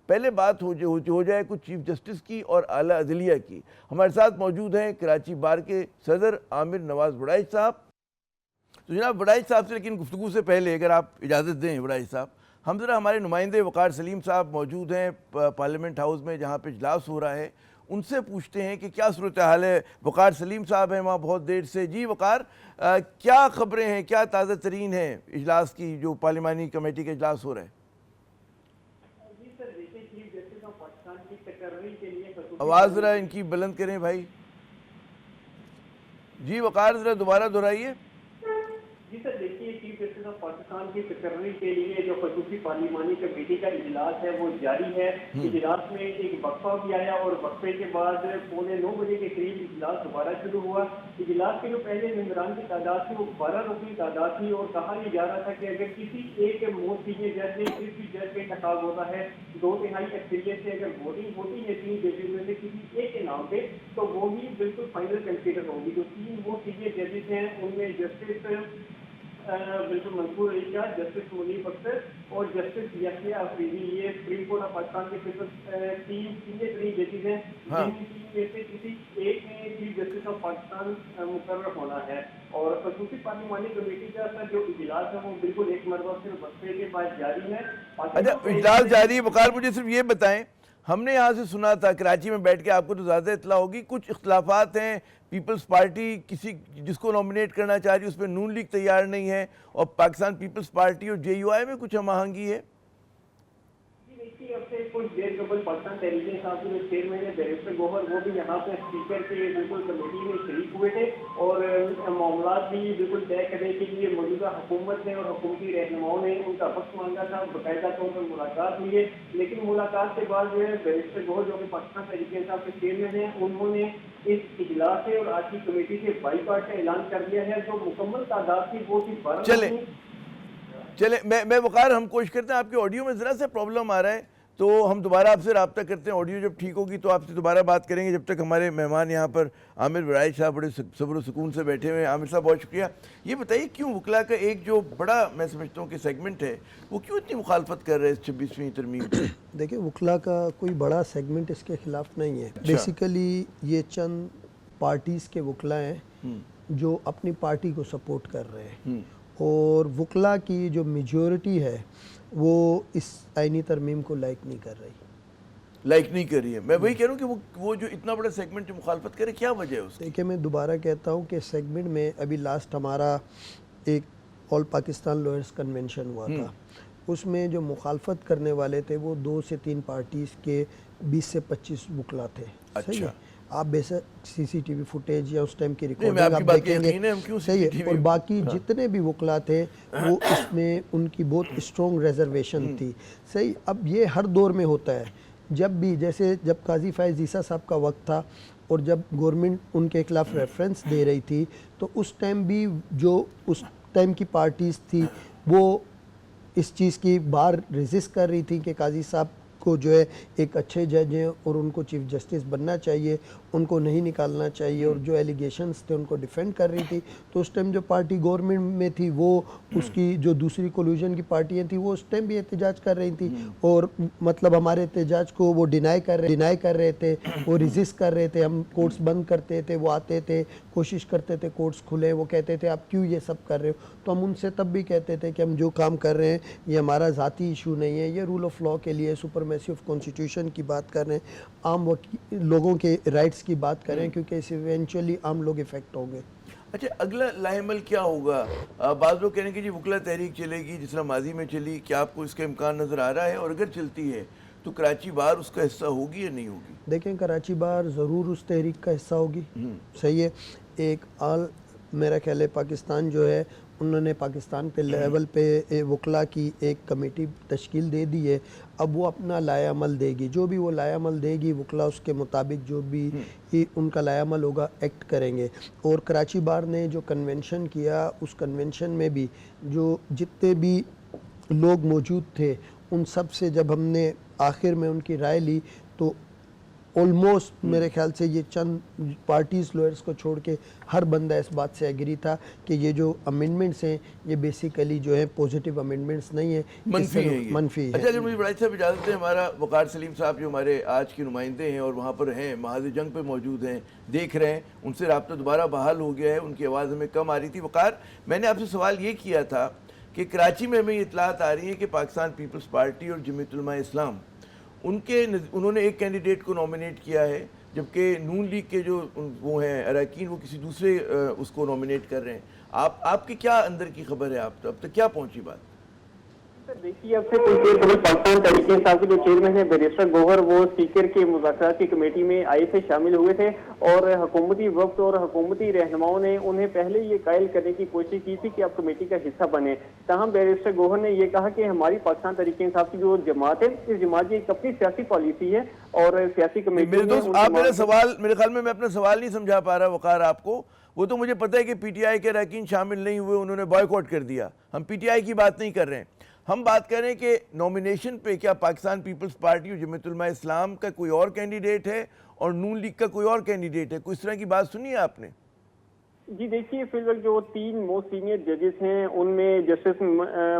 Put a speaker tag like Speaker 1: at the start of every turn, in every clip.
Speaker 1: پہلے بات ہو جائے کچھ چیف جسٹس کی اور اعلیٰ عدلیہ کی. ہمارے ساتھ موجود ہیں کراچی بار کے صدر عامر نواز وڑائچ صاحب. تو جناب وڑائچ صاحب سے لیکن گفتگو سے پہلے اگر آپ اجازت دیں وڑائچ صاحب, ہم ذرا ہمارے نمائندے وقار سلیم صاحب موجود ہیں پارلیمنٹ ہاؤس میں جہاں پہ اجلاس ہو رہا ہے, ان سے پوچھتے ہیں کہ کیا صورتحال ہے. وقار سلیم صاحب ہیں وہاں بہت دیر سے. جی وقار, کیا خبریں ہیں, کیا تازہ ترین ہیں اجلاس کی, جو پارلیمانی کمیٹی کا اجلاس ہو رہا ہے؟ آواز ذرا ان کی بلند کریں بھائی. جی وقار ذرا دوبارہ دہرائیے.
Speaker 2: جی سر, دیکھیے چیف جسٹس آف پاکستان کی تقرری کے لیے جو خصوصی پارلیمانی کمیٹی کا اجلاس ہے وہ جاری ہے. اجلاس میں ایک وقفہ بھی آیا اور وقفے کے بعد 9:15 بجے کے قریب اجلاس دوبارہ شروع ہوا. اجلاس کے جو پہلے ممبران کی تعداد تھی وہ 12 رکنی تعداد تھی, اور کہا یہ جا رہا تھا کہ اگر کسی ایک موسٹیجیے جج نے کسی جج کا انتخاب ہوتا ہے 2/3 اکثریت سے اگر ووٹنگ ہوتی ہے 3 ججز میں سے کسی ایک کے نام پہ, تو وہ بھی بالکل فائنل کنسیڈر ہوگی. جو 3 موسٹیجیے ججز ہیں ان میں جسٹس بالکل منصور علی شاہ, جسٹس منیب اختر اور جسٹس یحییٰ افریدی, یہ سپریم کورٹ آف پاکستان کے صرف 3 سینئر ترین ججز ہیں جن میں سے کسی ایک نے چیف جسٹس آف پاکستان مقرر ہونا ہے. اور خصوصی پارلیمانی کمیٹی کا جو اجلاس ہے وہ بالکل ایک مرتبہ سے وقفے کے بعد جاری ہے.
Speaker 1: اچھا اجلاس جاری ہے. وقار مجھے صرف یہ بتائیں, ہم نے یہاں سے سنا تھا کراچی میں بیٹھ کے, آپ کو تو زیادہ اطلاع ہوگی, کچھ اختلافات ہیں, پیپلز پارٹی کسی جس کو نومینیٹ کرنا چاہ رہی ہے اس میں نون لیگ تیار نہیں ہے, اور پاکستان پیپلز پارٹی اور JUI میں کچھ ہم آہنگی ہے.
Speaker 2: اب سے کچھ دیر قبل پاکستان تحریک انصاف کے چیئرمین ہے بیرسٹر گوہر, وہ بھی یہاں پہ اسپیکر کے بالکل کمیٹی میں شریک ہوئے تھے, اور معاملات بھی بالکل طے کرنے کے لیے موجودہ حکومت نے اور حکومتی رہنماؤں نے ان کا وقت مانگا تھا, باقاعدہ طور پر ملاقات ہوئی ہے. لیکن ملاقات کے بعد جو ہے بیرسٹر گوہر جو کہ پاکستان تحریک انصاف کے چیئرمین ہیں, انہوں نے اس اجلاس سے اور آج کی کمیٹی سے بائیکاٹ کا اعلان کر دیا ہے. جو مکمل تعداد تھی وہ تھی 12.
Speaker 1: چلیں میں وقار, ہم کوشش کرتے ہیں, آپ کے آڈیو میں ذرا سا پرابلم آ رہا ہے, تو ہم دوبارہ آپ سے رابطہ کرتے ہیں. آڈیو جب ٹھیک ہوگی تو آپ سے دوبارہ بات کریں گے. جب تک ہمارے مہمان یہاں پر عامر وڑائچ صاحب بڑے صبر و سکون سے بیٹھے ہوئے ہیں. عامر صاحب بہت شکریہ. یہ بتائیے کیوں وکلاء کا ایک جو بڑا میں سمجھتا ہوں کہ سیگمنٹ ہے, وہ کیوں اتنی مخالفت کر رہے ہیں اس 26ویں ترمیم کی؟
Speaker 3: دیکھیں وکلاء کا کوئی بڑا سیگمنٹ اس کے خلاف نہیں ہے. بیسیکلی یہ چند پارٹیز کے وکلاء ہیں جو اپنی پارٹی کو سپورٹ کر رہے ہیں, اور وکلاء کی جو میجورٹی ہے وہ اس آئینی ترمیم کو لائک نہیں کر رہی ہے.
Speaker 1: میں وہی کہہ رہا ہوں کہ وہ جو اتنا بڑا سیگمنٹ مخالفت کرے, کیا وجہ ہے اس کی؟
Speaker 3: دیکھیں میں دوبارہ کہتا ہوں کہ سیگمنٹ میں ابھی لاسٹ ہمارا ایک آل پاکستان لوئرز کنونشن ہوا تھا, اس میں جو مخالفت کرنے والے تھے وہ 2 سے 3 پارٹیز کے 20 سے 25 وکلاء تھے. صحیح ہے, آپ بیسک CCTV فوٹیج یا اس ٹائم کی ریکارڈنگ آپ دیکھیں گے, صحیح ہے. اور باقی جتنے بھی وکلاء تھے وہ اس میں ان کی بہت اسٹرانگ ریزرویشن تھی. صحیح, اب یہ ہر دور میں ہوتا ہے. جب بھی جیسے جب قاضی فائز عیسیٰ صاحب کا وقت تھا اور جب گورنمنٹ ان کے خلاف ریفرنس دے رہی تھی, تو اس ٹائم بھی جو اس ٹائم کی پارٹیز تھی وہ اس چیز کی بار ریزسٹ کر رہی تھی کہ قاضی صاحب کو جو ہے ایک اچھے جج ہیں اور ان کو چیف جسٹس بننا چاہیے, ان کو نہیں نکالنا چاہیے, اور جو ایلیگیشنز تھے ان کو ڈیفینڈ کر رہی تھی. تو اس ٹائم جو پارٹی گورنمنٹ میں تھی وہ اس کی جو دوسری کولوژن کی پارٹیاں تھیں وہ اس ٹائم بھی احتجاج کر رہی تھی, اور مطلب ہمارے احتجاج کو وہ ڈینائی کر رہے تھے, وہ ریزسٹ کر رہے تھے. ہم کورٹس بند کرتے تھے, وہ آتے تھے, کوشش کرتے تھے کورٹس کھلے, وہ کہتے تھے آپ کیوں یہ سب کر رہے ہو. تو ہم ان سے تب بھی کہتے تھے کہ ہم جو کام کر رہے ہیں یہ ہمارا ذاتی ایشو نہیں ہے, یہ رول آف لا کے لیے, سپرمیسی آف کانسٹیٹیوشن کی بات کر رہے ہیں, عام لوگوں کے رائٹس کی بات کر رہے ہیں, کیونکہ اس ایونچولی عام لوگ افیکٹ ہوں گے.
Speaker 1: اچھا اگلا لاہ عمل کیا ہوگا؟ بعض لوگ کہہ رہے ہیں کہ جی وکلاء تحریک چلے گی جس طرح ماضی میں چلی, کیا آپ کو اس کا امکان نظر آ رہا ہے؟ اور اگر چلتی ہے تو کراچی بار اس کا حصہ ہوگی یا نہیں ہوگی؟
Speaker 3: دیکھیں کراچی بار ضرور اس تحریک کا حصہ ہوگی. صحیح ہے, ایک میرا خیال ہے پاکستان جو ہے انہوں نے پاکستان پہ لیول پہ وکلاء کی ایک کمیٹی تشکیل دے دی ہے. اب وہ اپنا لائحہ عمل دے گی, جو بھی وہ لائحہ عمل دے گی وکلاء اس کے مطابق جو بھی ان کا لائحہ عمل ہوگا ایکٹ کریں گے. اور کراچی بار نے جو کنونشن کیا, اس کنونشن میں بھی جو جتنے بھی لوگ موجود تھے ان سب سے جب ہم نے آخر میں ان کی رائے لی تو ऑलमोस्ट मेरे ख्याल से ये चंद पार्टीज लॉयर्स को छोड़ के हर बंदा इस बात से एग्री था कि ये जो अमेंडमेंट्स हैं ये बेसिकली जो है पॉजिटिव अमेंडमेंट्स नहीं है,
Speaker 1: मनफी है ये।
Speaker 3: मनफी है।
Speaker 1: अच्छा, अगर मुझे बड़ा साहब इजाज़त दें, हमारा वक़ार सलीम साहब जो हमारे आज के नुमाइंदे हैं और वहाँ पर हैं, महाज़ जंग पे मौजूद हैं, देख रहे हैं, उनसे रब्ता दोबारा बहाल हो गया है, उनकी आवाज़ हमें कम आ रही थी। वक़ार, मैंने आपसे सवाल ये किया था कि कराची में हमें ये इत्तलात आ रही है कि पाकिस्तान पीपल्स पार्टी और जमीयत उलमा इस्लाम उन्होंने एक कैंडिडेट को नॉमिनेट किया है, जबकि नून लीग के जो वो हैं अरकान वो किसी दूसरे उसको नॉमिनेट कर रहे हैं। आपकी क्या अंदर की खबर है, आप अब तक क्या पहुंची बात?
Speaker 2: देखिए, अब से कुछ देर पहले पाकिस्तान तहरीक इंसाफ के जो चेयरमैन है बैरिस्टर गौहर, वो स्पीकर के मुज़ाकरात की कमेटी में आए थे, शामिल हुए थे, और हुकूमती वक्त और हुकूमती रहनुमाओं ने उन्हें पहले ये कायल करने की कोशिश की थी कि आप कमेटी का हिस्सा बने। ताहम बैरिस्टर गौहर ने ये कहा कि हमारी पाकिस्तान तहरीक इंसाफ की जो जमात है, इस जमात की एक अपनी सियासी पॉलिसी है और सियासी कमेटी
Speaker 1: मेरे दोस्त, आप मेरा सवाल, मेरे ख्याल में मैं अपना सवाल नहीं समझा पा रहा वक़ार आपको। वो तो मुझे पता है कि पीटीआई के अरकान शामिल नहीं हुए, उन्होंने बॉयकॉट कर दिया। हम पीटीआई की बात नहीं कर रहे हैं, हम बात कर रहे हैं कि नॉमिनेशन पे क्या पाकिस्तान पीपल्स पार्टी और जमीयत उलमा इस्लाम का कोई और कैंडिडेट है और नून लीग का कोई और कैंडिडेट है? कोई इस तरह की बात सुनी है आपने?
Speaker 2: जी देखिए, फिलहाल जो 3 मोस्ट सीनियर जजेस हैं उनमें जस्टिस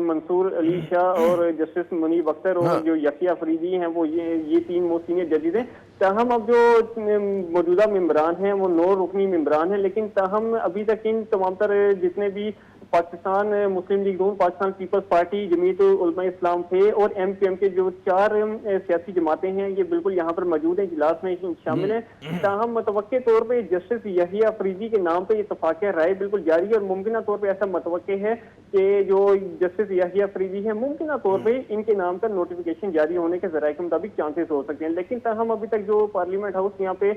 Speaker 2: मंसूर अली शाह और जस्टिस मुनीब अख्तर और जो यकिया अफरीदी हैं, वो ये 3 मोस्ट सीनियर जजेस हैं। ताहम अब जो मौजूदा मेंबरान हैं वो 9 रुकनी मेंबरान हैं, लेकिन ताहम अभी तक इन तमाम तर जितने भी पाकिस्तान मुस्लिम लीग नून, पाकिस्तान पीपल्स पार्टी, जमीयत उलमा इस्लाम थे और एमपीएम के जो 4 सियासी जमातें हैं, ये बिल्कुल यहाँ पर मौजूद हैं, इजलास में शामिल हैं। ताहम मुतवक्के तौर पे जस्टिस यहिया अफरीदी के नाम पे इत्तफाक राय बिल्कुल जारी है और मुमकिन तौर पे ऐसा मुतवक्के है कि जो जस्टिस यहिया अफरीदी है, मुमकिन तौर पे इनके नाम का नोटिफिकेशन जारी होने के जराये के मुताबिक चांसेस हो सकते हैं। लेकिन ताहम अभी तक जो पार्लियामेंट हाउस यहाँ पे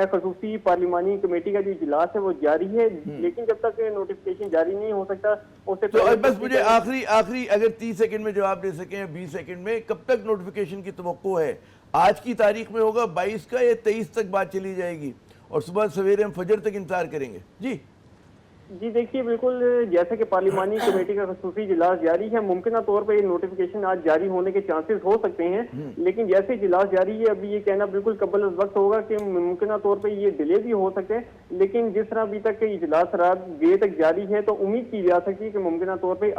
Speaker 2: खसूसी पार्लिमानी कमेटी का जो इजलास है वो जारी है, लेकिन जब तक नोटिफिकेशन जारी नहीं हो सकता उससे
Speaker 1: तो बस मुझे आखिरी अगर 30 सेकंड में जवाब दे सकें या 20 सेकंड में, कब तक नोटिफिकेशन की तवक्को है? आज की तारीख में होगा 22 का या 23 तक बात चली जाएगी और सुबह सवेरे हम फजर तक इंतजार करेंगे?
Speaker 2: जी देखिए, बिल्कुल जैसे कि पार्लिमानी कमेटी का खसूसी इजलास जारी है, मुमकिन तौर पर ये नोटिफिकेशन आज जारी होने के चांसेस हो सकते हैं, लेकिन जैसे इजलास जारी है अभी ये कहना बिल्कुल कबल वक्त होगा कि मुमकिन तौर पर ये डिले भी हो सकते हैं। लेकिन जिस तरह अभी तक इजलास रात देर तक जारी है तो उम्मीद की जा सकती है कि मुमकिन तौर पर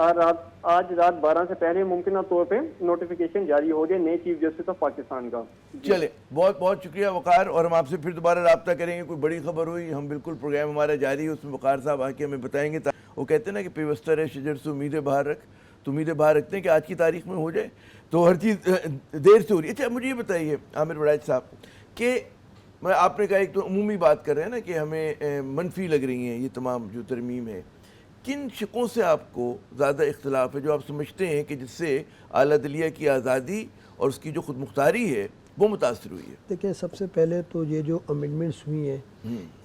Speaker 2: आज रात 12 से पहले मुमकिन तौर पर नोटिफिकेशन जारी हो जाए नए चीफ जस्टिस ऑफ पाकिस्तान का।
Speaker 1: चले, बहुत बहुत शुक्रिया वक़ार, और हम आपसे फिर दोबारा रब्ता करेंगे। कोई बड़ी खबर हुई, हम बिल्कुल प्रोग्राम हमारा जारी है, उसमें वक़ार साहब आके हमें बताएंगे। वो कहते हैं ना कि पेवस्तर है शजर से उम्मीदें बाहर रख, तो उम्मीदें बाहर रखते हैं कि आज की तारीख में हो जाए, तो हर चीज़ देर से हो रही है। अच्छा, मुझे ये बताइए आमिर वड़ाइच साहब कि आपने कहा एक तो अमूमी बात कर रहे हैं ना कि हमें मनफी लग रही हैं ये तमाम जो तरमीम है, किन शिकों से आपको ज़्यादा इख्तलाफ है जो आप समझते हैं कि जिससे आला अदलिया की आज़ादी और उसकी जो खुद मुख्तारी है वो मुतासर हुई है?
Speaker 3: देखिए, सबसे पहले तो ये जो अमेंडमेंट्स हुई हैं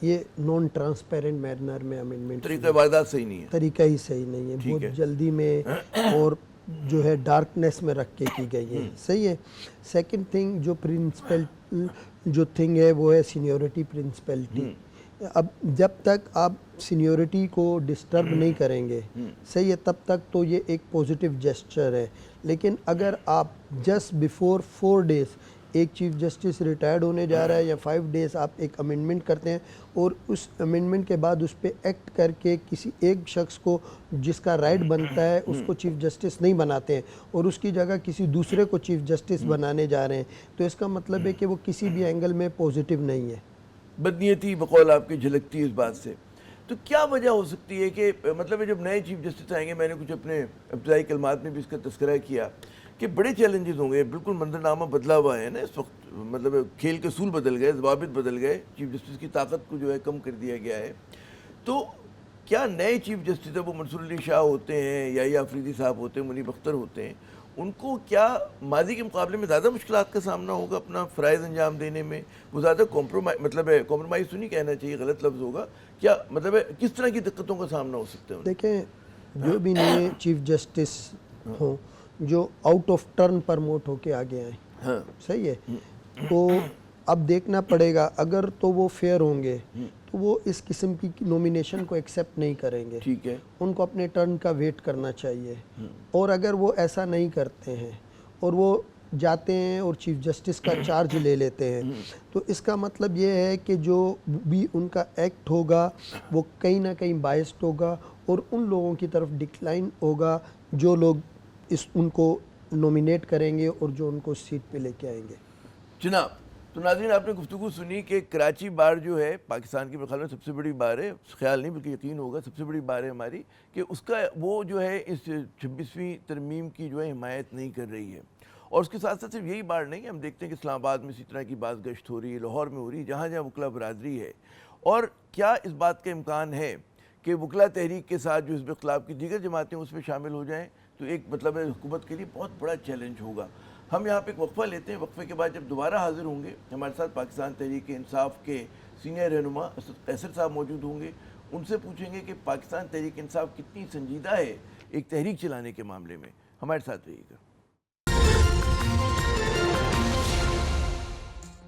Speaker 3: ये नॉन ट्रांसपेरेंट मैनर में अमेंडमेंट,
Speaker 1: तरीका वारदात सही नहीं है,
Speaker 3: तरीका ही सही नहीं है, बहुत जल्दी में और जो है डार्कनेस में रख के की गई है। सही है। सेकंड थिंग, जो प्रिंसिपल जो थिंग है वो है सीनियोरिटी प्रिंसिपलिटी। अब जब तक आप सीनियोरिटी को डिस्टर्ब नहीं करेंगे, सही है, तब तक तो ये एक पॉजिटिव जेस्चर है। लेकिन अगर आप जस्ट बिफोर 4 डेज़ एक चीफ जस्टिस रिटायर्ड होने जा रहा है या 5 डेज़ आप एक अमेंडमेंट करते हैं और उस अमेंडमेंट के बाद उस पर एक्ट करके किसी एक शख्स को जिसका राइट बनता है उसको चीफ जस्टिस नहीं बनाते हैं और उसकी जगह किसी दूसरे को चीफ जस्टिस बनाने जा रहे हैं, तो इसका मतलब है कि वो किसी भी एंगल में पॉजिटिव नहीं है।
Speaker 1: बदनीयती बकौल आपकी झलकती है इस बात से। तो क्या वजह हो सकती है कि मतलब जब नए चीफ जस्टिस आएंगे, मैंने कुछ अपने इब्तदाई कलमात में भी इसका तस्करा किया कि बड़े चैलेंजेस होंगे, बिल्कुल मंजरनामा बदला हुआ है ना इस वक्त, मतलब खेल के असूल बदल गए, जवाबित बदल गए, चीफ जस्टिस की ताकत को जो है कम कर दिया गया है। तो क्या नए चीफ जस्टिस है वो मंसूर अली शाह होते हैं या अफरीदी साहब होते हैं, मुनीब अख्तर होते हैं, उनको क्या माजी के मुकाबले में ज़्यादा मुश्किलात का सामना होगा अपना फ़राइज़ अंजाम देने में? वो ज़्यादा कॉम्प्रोमाइज़ तो नहीं कहना चाहिए, गलत लफ्ज़ होगा, क्या मतलब है किस तरह की दिक्कतों का सामना हो सकता है?
Speaker 3: देखें, जो भी नए चीफ जस्टिस हों जो आउट ऑफ टर्न प्रमोट होके आगे आए,
Speaker 1: हाँ,
Speaker 3: सही है, तो अब देखना पड़ेगा, अगर तो वो फेयर होंगे तो वो इस किस्म की नॉमिनेशन को एक्सेप्ट नहीं करेंगे,
Speaker 1: ठीक है,
Speaker 3: उनको अपने टर्न का वेट करना चाहिए। और अगर वो ऐसा नहीं करते हैं और वो जाते हैं और चीफ जस्टिस का चार्ज ले लेते हैं, तो इसका मतलब ये है कि जो भी उनका एक्ट होगा वो कहीं ना कहीं बायस्ड होगा और उन लोगों की तरफ डिक्लाइन होगा जो लोग इस उनको नॉमिनेट करेंगे और जो उनको सीट पे लेके आएंगे।
Speaker 1: जनाब, तो नाज़रीन आपने गुफ्तगू सुनी कि कराची बार जो है पाकिस्तान की मेरे ख्याल में सबसे बड़ी बार है, ख्याल नहीं बल्कि यकीन होगा सबसे बड़ी बार है हमारी, कि उसका वो जो है इस 26वीं तरमीम की जो है हिमायत नहीं कर रही है। और उसके साथ साथ सिर्फ यही बार नहीं है, हम देखते हैं कि इस्लामाबाद में इसी तरह की बात गश्त हो रही है, लाहौर में हो रही है, जहाँ जहाँ वकला बरादरी है। और क्या इस बात का इम्कान है कि वकला तहरीक के साथ जो हिज़्ब इख्तिलाफ की दीगर जमातें उसमें शामिल हो जाएँ, तो एक मतलब है हुकूमत के लिए बहुत बड़ा चैलेंज होगा। हम यहाँ पे एक वक्फा लेते हैं, वक्फे के बाद जब दोबारा हाजिर होंगे हमारे साथ पाकिस्तान तहरीक इंसाफ के सीनियर रहनुमा असद साहब मौजूद होंगे। उनसे पूछेंगे कि पाकिस्तान तहरीक इंसाफ कितनी संजीदा है एक तहरीक चलाने के मामले में। हमारे साथ रहिएगा।